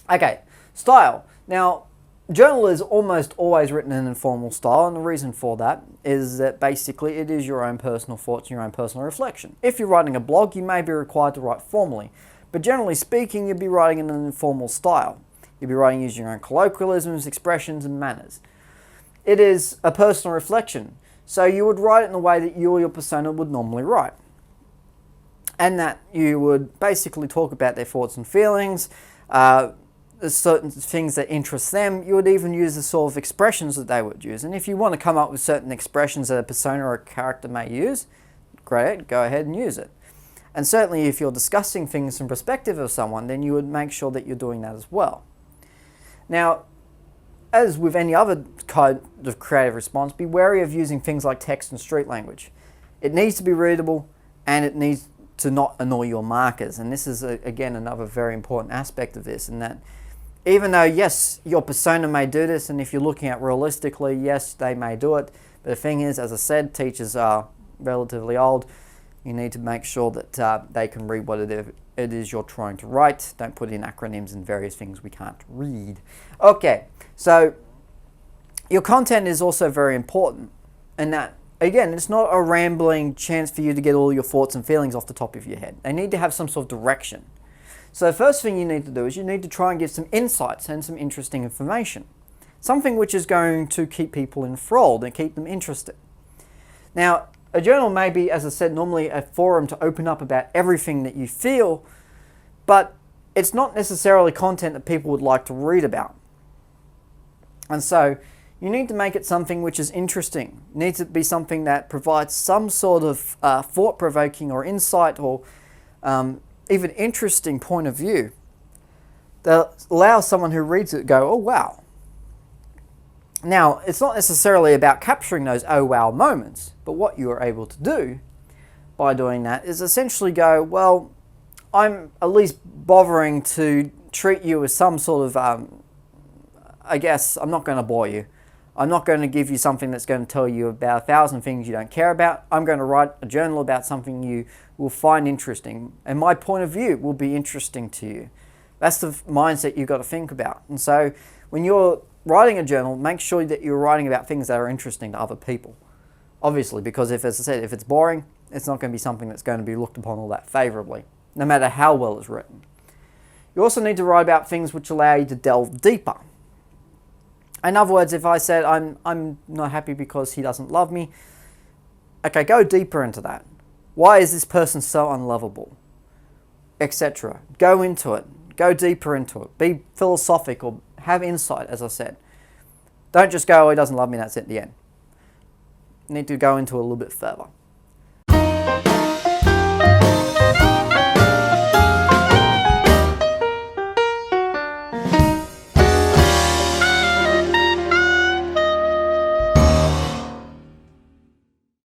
Okay, style. Now, journal is almost always written in informal style, and the reason for that is that basically it is your own personal thoughts and your own personal reflection. If you're writing a blog, you may be required to write formally, but generally speaking, you'll be writing in an informal style. You'll be writing using your own colloquialisms, expressions, and manners. It is a personal reflection, so you would write it in the way that you or your persona would normally write. And that you would basically talk about their thoughts and feelings, certain things that interest them. You would even use the sort of expressions that they would use. And if you want to come up with certain expressions that a persona or a character may use, great, go ahead and use it. And certainly if you're discussing things from perspective of someone, then you would make sure that you're doing that as well. Now, as with any other kind of creative response, be wary of using things like text and street language. It needs to be readable, and it needs to not annoy your markers. And this is, again, another very important aspect of this, in that even though, yes, your persona may do this, and if you're looking at realistically, yes, they may do it, but the thing is, as I said, teachers are relatively old. You need to make sure that they can read what it is you're trying to write. Don't put in acronyms and various things we can't read. Okay, so your content is also very important, and that, again, it's not a rambling chance for you to get all your thoughts and feelings off the top of your head. They need to have some sort of direction. So the first thing you need to do is you need to try and give some insights and some interesting information. Something which is going to keep people enthralled and keep them interested. Now, a journal may be, as I said, normally a forum to open up about everything that you feel, but it's not necessarily content that people would like to read about. And so you need to make it something which is interesting. It needs to be something that provides some sort of thought-provoking or insight or even interesting point of view that allows someone who reads it to go, oh wow. Now, it's not necessarily about capturing those oh wow moments, but what you are able to do by doing that is essentially go, well, I'm at least bothering to treat you as some sort of, I guess, I'm not going to bore you. I'm not going to give you something that's going to tell you about 1,000 things you don't care about. I'm going to write a journal about something you will find interesting, and my point of view will be interesting to you. That's the mindset you've got to think about. And so when you're writing a journal, make sure that you're writing about things that are interesting to other people. Obviously, because if, as I said, if it's boring, it's not going to be something that's going to be looked upon all that favorably, no matter how well it's written. You also need to write about things which allow you to delve deeper. In other words, if I said, I'm not happy because he doesn't love me, okay, go deeper into that. Why is this person so unlovable? Etc. Go into it. Go deeper into it. Be philosophical. Have insight, as I said. Don't just go, oh, he doesn't love me, that's it, the end. You need to go into it a little bit further.